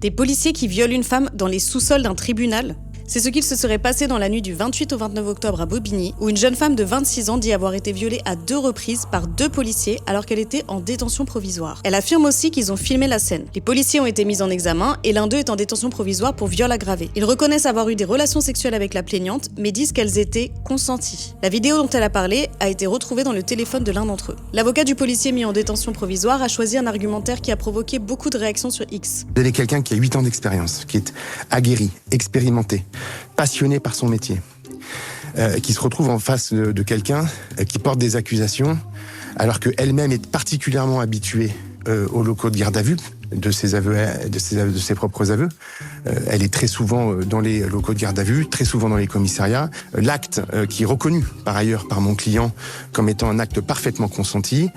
Des policiers qui violent une femme dans les sous-sols d'un tribunal? C'est ce qu'il se serait passé dans la nuit du 28 au 29 octobre à Bobigny, où une jeune femme de 26 ans dit avoir été violée à 2 reprises par 2 policiers alors qu'elle était en détention provisoire. Elle affirme aussi qu'ils ont filmé la scène. Les policiers ont été mis en examen et l'un d'eux est en détention provisoire pour viol aggravé. Ils reconnaissent avoir eu des relations sexuelles avec la plaignante, mais disent qu'elles étaient consenties. La vidéo dont elle a parlé a été retrouvée dans le téléphone de l'un d'entre eux. L'avocat du policier mis en détention provisoire a choisi un argumentaire qui a provoqué beaucoup de réactions sur X. Vous avez quelqu'un qui a 8 ans d'expérience, qui est aguerri, expérimenté, passionné par son métier, qui se retrouve en face de quelqu'un qui porte des accusations, alors qu'elle-même est particulièrement habituée aux locaux de garde à vue, de ses aveux, de ses propres aveux. Elle est très souvent dans les locaux de garde à vue, très souvent dans les commissariats. L'acte, qui est reconnu par ailleurs par mon client comme étant un acte parfaitement consenti,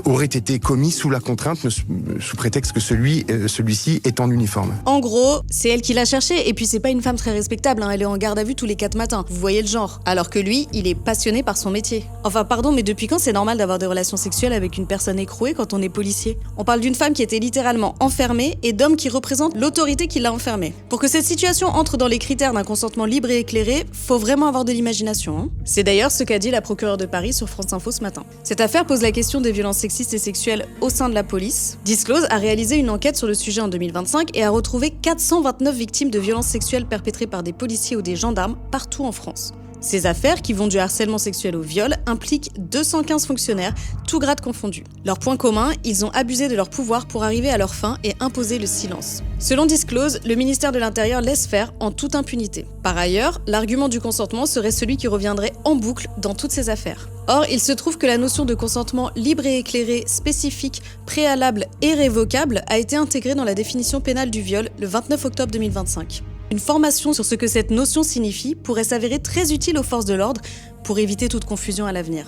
aurait été commis sous la contrainte, sous prétexte que celui-ci est en uniforme. En gros, c'est elle qui l'a cherché, et puis c'est pas une femme très respectable, hein. Elle est en garde à vue tous les 4 matins. Vous voyez le genre. Alors que lui, il est passionné par son métier. Enfin pardon, mais depuis quand c'est normal d'avoir des relations sexuelles avec une personne écrouée quand on est policier? On parle d'une femme qui était littéralement enfermée et d'hommes qui représentent l'autorité qui l'a enfermée. Pour que cette situation entre dans les critères d'un consentement libre et éclairé, faut vraiment avoir de l'imagination, hein. C'est d'ailleurs ce qu'a dit la procureure de Paris sur France Info ce matin. Cette affaire pose la question des violences sexistes et sexuelles au sein de la police. Disclose a réalisé une enquête sur le sujet en 2025 et a retrouvé 429 victimes de violences sexuelles perpétrées par des policiers ou des gendarmes partout en France. Ces affaires, qui vont du harcèlement sexuel au viol, impliquent 215 fonctionnaires, tous grades confondus. Leur point commun, ils ont abusé de leur pouvoir pour arriver à leur fin et imposer le silence. Selon Disclose, le ministère de l'Intérieur laisse faire en toute impunité. Par ailleurs, l'argument du consentement serait celui qui reviendrait en boucle dans toutes ces affaires. Or, il se trouve que la notion de consentement libre et éclairé, spécifique, préalable et révocable a été intégrée dans la définition pénale du viol le 29 octobre 2025. Une formation sur ce que cette notion signifie pourrait s'avérer très utile aux forces de l'ordre pour éviter toute confusion à l'avenir.